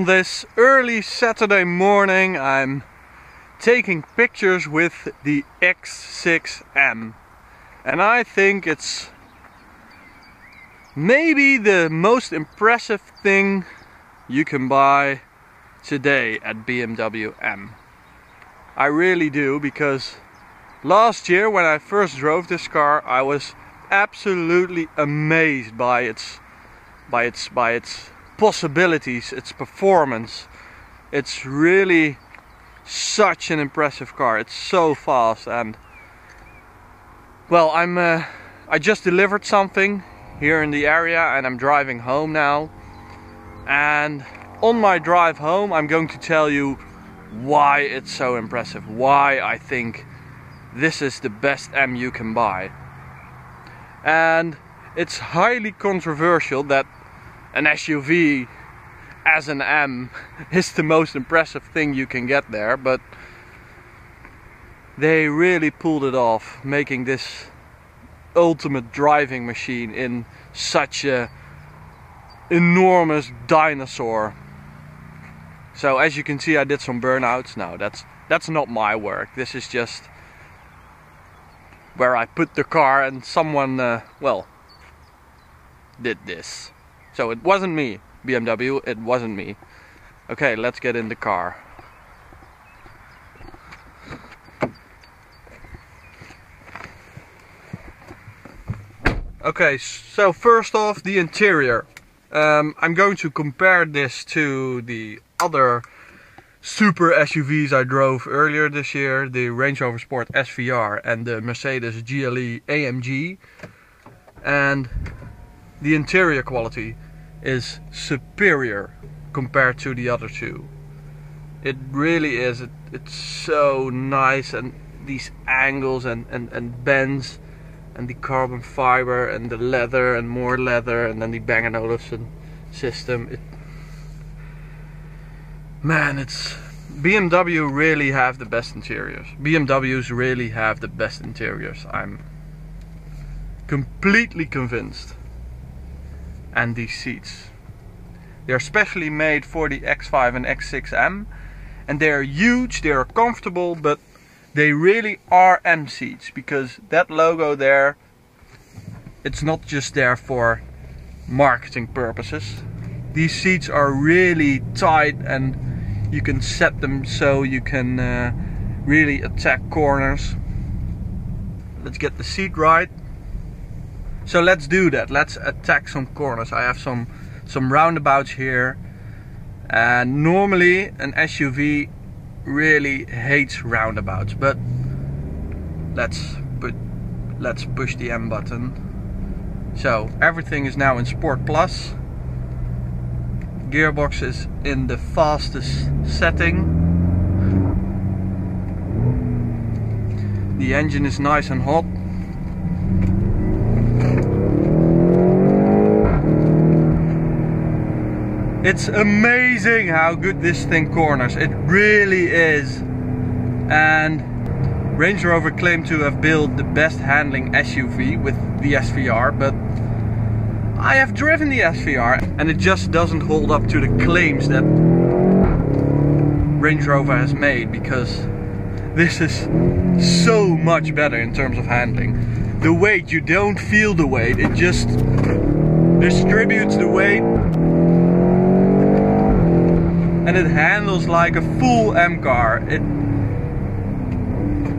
On this early Saturday morning I'm taking pictures with the X6M, and I think it's maybe the most impressive thing you can buy today at BMW M. I really do, because last year when I first drove this car I was absolutely amazed by its possibilities, its performance. It's really such an impressive car. It's so fast, and well, I just delivered something here in the area and I'm driving home now, and on my drive home I'm going to tell you why it's so impressive, why I think this is the best M you can buy. And it's highly controversial that an SUV as an M is the most impressive thing you can get there, but they really pulled it off, making this ultimate driving machine in such a enormous dinosaur. So as you can see, I did some burnouts. No, that's not my work. This is just where I put the car, and someone well, did this. So it wasn't me, BMW, it wasn't me. Okay, let's get in the car. Okay, so first off, the interior. I'm going to compare this to the other super SUVs I drove earlier this year, the Range Rover Sport SVR and the Mercedes GLE AMG. And the interior quality is superior compared to the other two. It really is. It's so nice, and these angles and bends, and the carbon fiber and the leather and more leather, and then the Bang & Olufsen system. Man, it's BMW really have the best interiors. BMWs really have the best interiors. I'm completely convinced. And these seats, they're specially made for the X5 and X6M, and they're huge, they're comfortable, but they really are M seats, because that logo there, it's not just there for marketing purposes. These seats are really tight, and you can set them so you can really attack corners. Let's get the seat right. So let's do that. Let's attack some corners. I have some roundabouts here, and normally an SUV really hates roundabouts, but let's push the M button. So everything is now in Sport Plus. Gearbox is in the fastest setting. The engine is nice and hot. It's amazing how good this thing corners. It really is. And Range Rover claimed to have built the best handling SUV with the SVR, but I have driven the SVR and it just doesn't hold up to the claims that Range Rover has made, because this is so much better in terms of handling. The weight, you don't feel the weight, it just distributes the weight. And it handles like a full M car.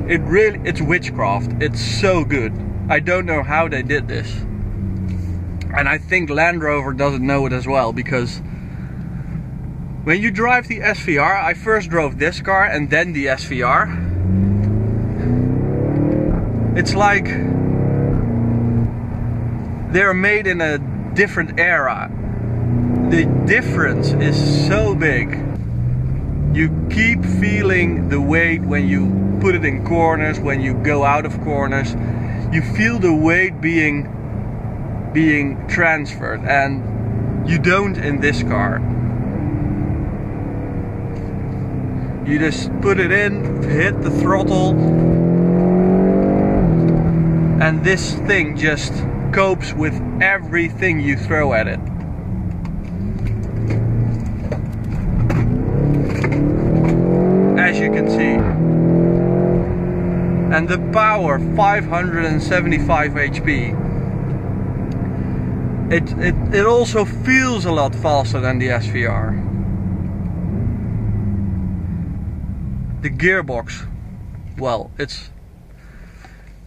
It's witchcraft. It's so good. I don't know how they did this. And I think Land Rover doesn't know it as well, because when you drive the SVR, I first drove this car and then the SVR. It's like they're made in a different era. The difference is so big. You keep feeling the weight when you put it in corners, when you go out of corners. You feel the weight being transferred, and you don't in this car. You just put it in, hit the throttle, and this thing just copes with everything you throw at it. And the power, 575 HP. It also feels a lot faster than the SVR. The gearbox, well,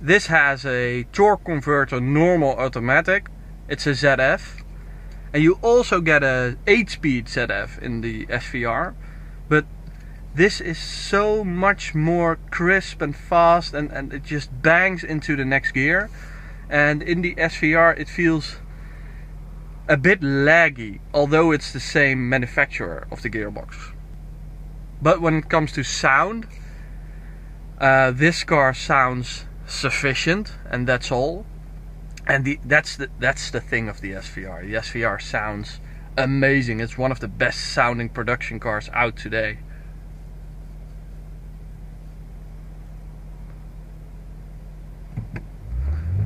this has a torque converter, normal automatic. It's a ZF, and you also get a 8-speed ZF in the SVR, but this is so much more crisp and fast, and it just bangs into the next gear. And in the SVR it feels a bit laggy, although it's the same manufacturer of the gearbox. But when it comes to sound, this car sounds sufficient, and that's all. And that's the thing of the SVR. The SVR sounds amazing. It's one of the best sounding production cars out today.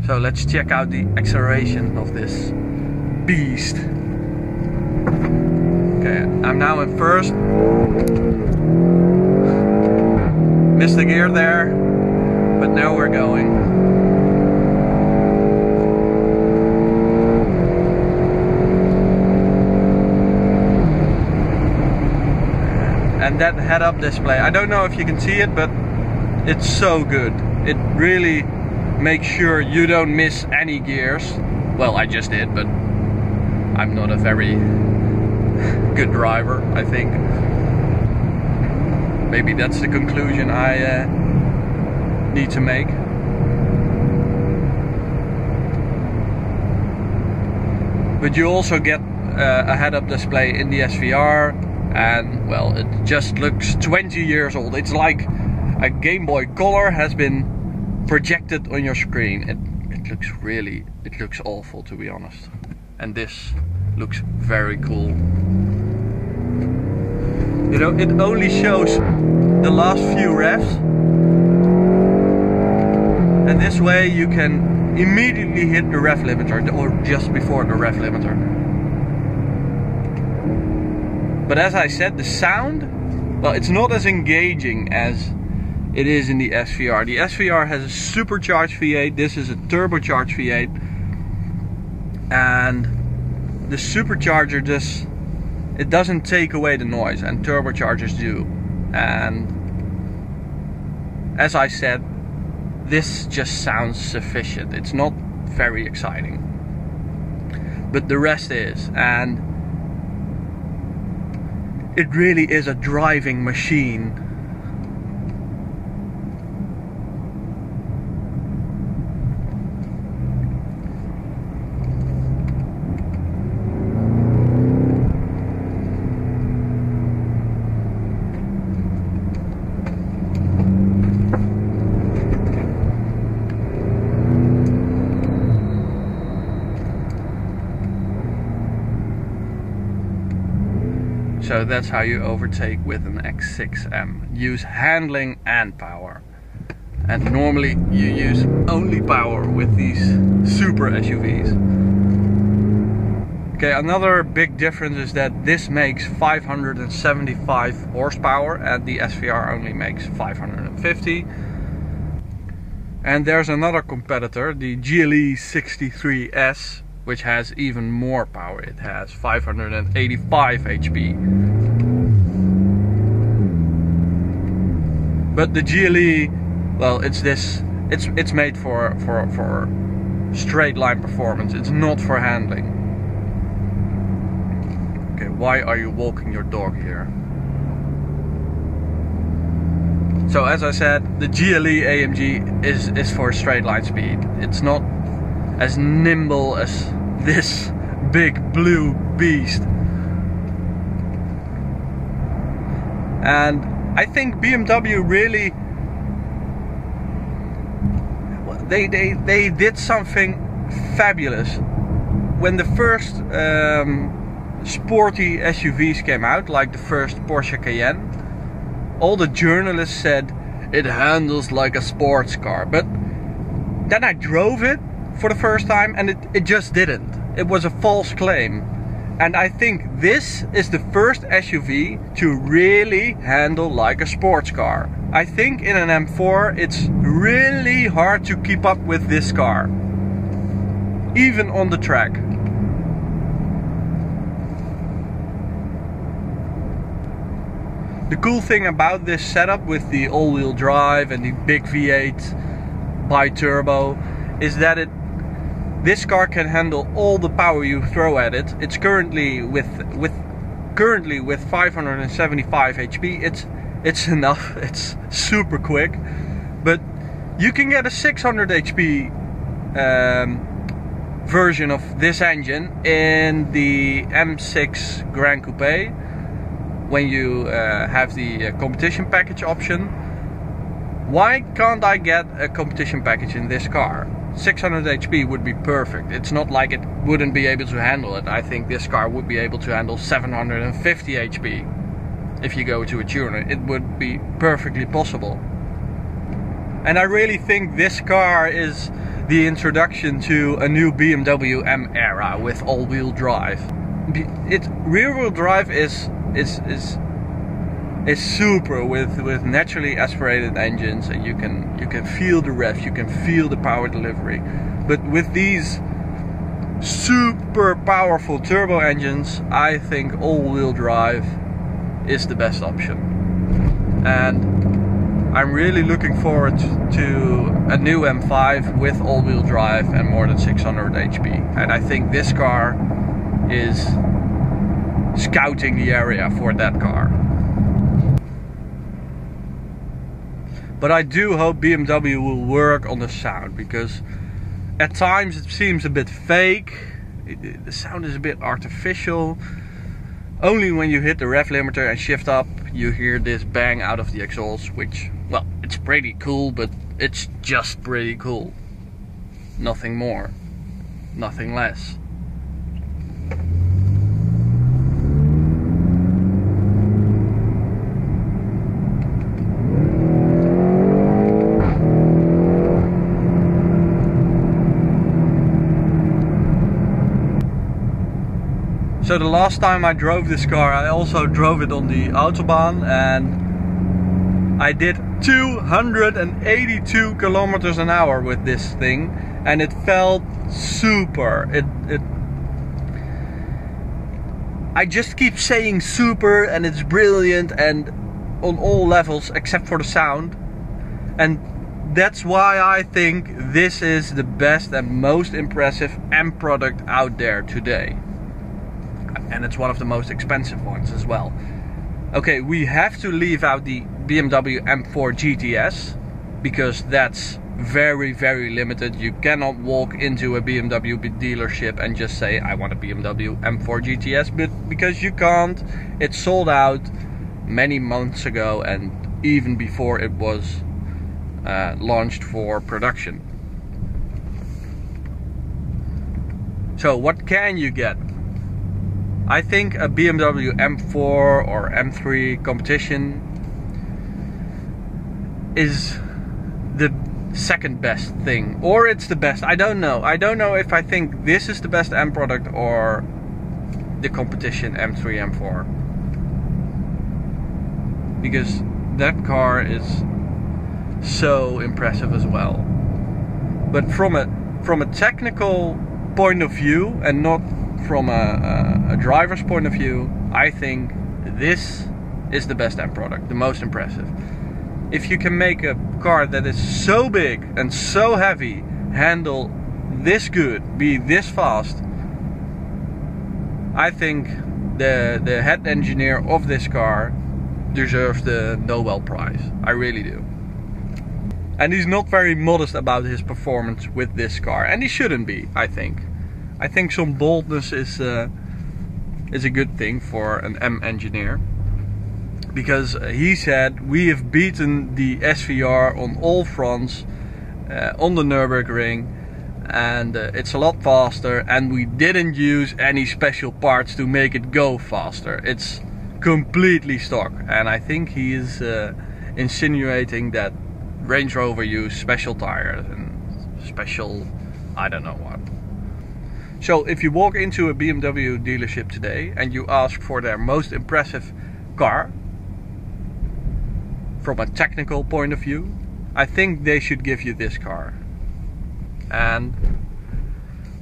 So let's check out the acceleration of this beast. Okay, I'm now in first. Missed the gear there, but now we're going. And that head-up display, I don't know if you can see it, but it's so good. It really makes sure you don't miss any gears. Well, I just did, but I'm not a very good driver, I think. Maybe that's the conclusion I need to make. But you also get a head-up display in the SVR, and well, it just looks 20 years old. It's like a Game Boy Color has been projected on your screen. It looks awful, to be honest. And this looks very cool. You know, it only shows the last few revs, and this way you can immediately hit the rev limiter, or just before the rev limiter. But as I said, the sound, well, it's not as engaging as it is in the SVR. The SVR has a supercharged V8, this is a turbocharged V8, and the supercharger just, it doesn't take away the noise, and turbochargers do. And as I said, this just sounds sufficient. It's not very exciting, but the rest is, and it really is a driving machine. So that's how you overtake with an X6M. Use handling and power. And normally you use only power with these super SUVs. Okay, another big difference is that this makes 575 horsepower and the SVR only makes 550. And there's another competitor, the GLE 63S, which has even more power. It has 585 HP. But the GLE, well, it's made for straight line performance. It's not for handling. Okay, why are you walking your dog here? So as I said, the GLE AMG is for straight line speed. It's not as nimble as this big blue beast. And I think BMW really, they did something fabulous. When the first sporty SUVs came out, like the first Porsche Cayenne, all the journalists said it handles like a sports car. But then I drove it for the first time and it just didn't. It was a false claim. And I think this is the first SUV to really handle like a sports car. I think in an M4 it's really hard to keep up with this car, even on the track. The cool thing about this setup with the all-wheel drive and the big V8 bi-turbo is that this car can handle all the power you throw at it. It's currently with 575 HP. It's enough. It's super quick, but you can get a 600 HP version of this engine in the M6 Grand Coupe when you have the competition package option. Why can't I get a competition package in this car? 600 HP would be perfect. It's not like it wouldn't be able to handle it. I think this car would be able to handle 750 HP. If you go to a tuner, it would be perfectly possible. And I really think this car is the introduction to a new BMW M era with all-wheel drive. Rear-wheel drive is super with naturally aspirated engines, and you can feel the revs, you can feel the power delivery. But with these super powerful turbo engines, I think all-wheel drive is the best option. And I'm really looking forward to a new M5 with all-wheel drive and more than 600 HP. And I think this car is scouting the area for that car. But I do hope BMW will work on the sound, because at times it seems a bit fake. The sound is a bit artificial. Only when you hit the rev limiter and shift up, you hear this bang out of the exhaust, which, well, it's pretty cool, but it's just pretty cool. Nothing more, nothing less. So the last time I drove this car, I also drove it on the autobahn, and I did 282 kilometers an hour with this thing, and it felt super. I just keep saying super, and it's brilliant and on all levels except for the sound. And that's why I think this is the best and most impressive M product out there today. And it's one of the most expensive ones as well. Okay, we have to leave out the BMW M4 GTS, because that's very, very limited. You cannot walk into a BMW dealership and just say, I want a BMW M4 GTS, but because you can't. It sold out many months ago, and even before it was launched for production. So what can you get? I think a BMW M4 or M3 competition is the second best thing, or it's the best. I don't know. I don't know if I think this is the best M product or the competition M3, M4, because that car is so impressive as well. But from a technical point of view, and not from a driver's point of view, I think this is the best M product, the most impressive. If you can make a car that is so big and so heavy handle this good, be this fast, I think the head engineer of this car deserves the Nobel Prize. I really do. And he's not very modest about his performance with this car, and he shouldn't be, I think. I think some boldness is a good thing for an M engineer, because he said, we have beaten the SVR on all fronts on the Nürburgring, and it's a lot faster, and we didn't use any special parts to make it go faster. It's completely stock. And I think he is insinuating that Range Rover used special tires and special I don't know what. So if you walk into a BMW dealership today and you ask for their most impressive car, from a technical point of view, I think they should give you this car. And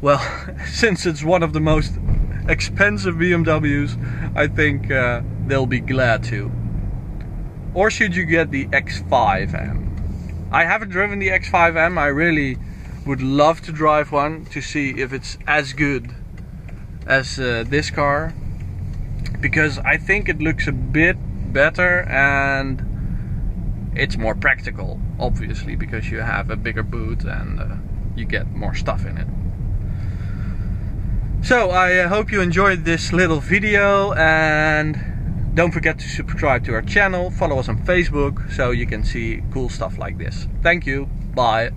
well, since it's one of the most expensive BMWs, I think they'll be glad to. Or should you get the X5M? I haven't driven the X5M. I really would love to drive one to see if it's as good as this car, because I think it looks a bit better and it's more practical, obviously, because you have a bigger boot and you get more stuff in it. So I hope you enjoyed this little video, and don't forget to subscribe to our channel, follow us on Facebook so you can see cool stuff like this. Thank you, bye.